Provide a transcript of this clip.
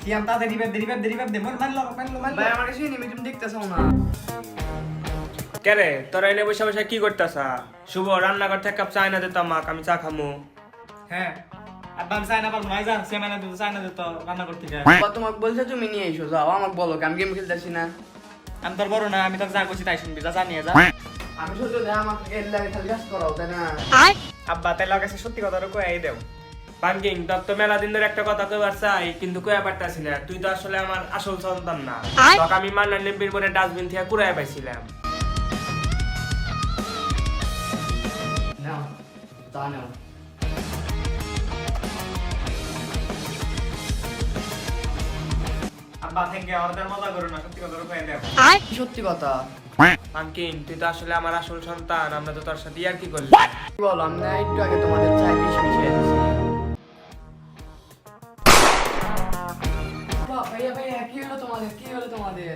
সিয়াম তাড়াতাড়ি রিভাইভ দে মার মারলো ভাই আমার কাছে এনিমি তুমি দেখতেছাও না। কে রে তোরা এনে বসে বসে কি করতেছা? শুভ রান্নাঘর থেকে কাপ চা এনে দিত আমাকে, আমি চা খামু। হ্যাঁ আব্বা আমি চাইনা পারবো না যা সিয়াম এনে দিত চাইনা দিত রান্না করতে গিয়ে বাবা তোমাকে বলছে তুমি নিয়ে এসো, যাও আমাকে বলো আমি গেম খেলতেছি না। আমি তোর বড় না, আমি তোকে যা কইছি তাই শুনবি, যা জানিয়ে যা। আমি শুধু আমাকে এর লাগে খালি কাজ করাও তাই না? আব্বা তাই লাগাছে সত্যি কথাটা কই দেও। পাঙ্কিং তোর তো মেলা দিন ধরে একটা কথা কইবার চাই, কিন্তু কইয়া পারতাছি না। তুই তো আসলে আমার আসল সন্তান না। তোকে আমি মান্নার নেব্বির পরে ডাস্টবিন থেকে কুড়াইয়া পাইছিলাম। নাও তা নাও। আব্বা থ্যাংক ইউ, আমাদের মজা করো না, সত্যি কথাটা কই দেও। সত্যি কথা পাঙ্কিং তুই তো আসলে আমার আসল সন্তান, আমরা তো তোর সাথে আর কি করলি? কি বলো, আমি না একটু আগে তোমাদের চাই বিষ মিশিয়ে দিছি। ভাইয়া ভাইয়া কি হলো তোমাদের?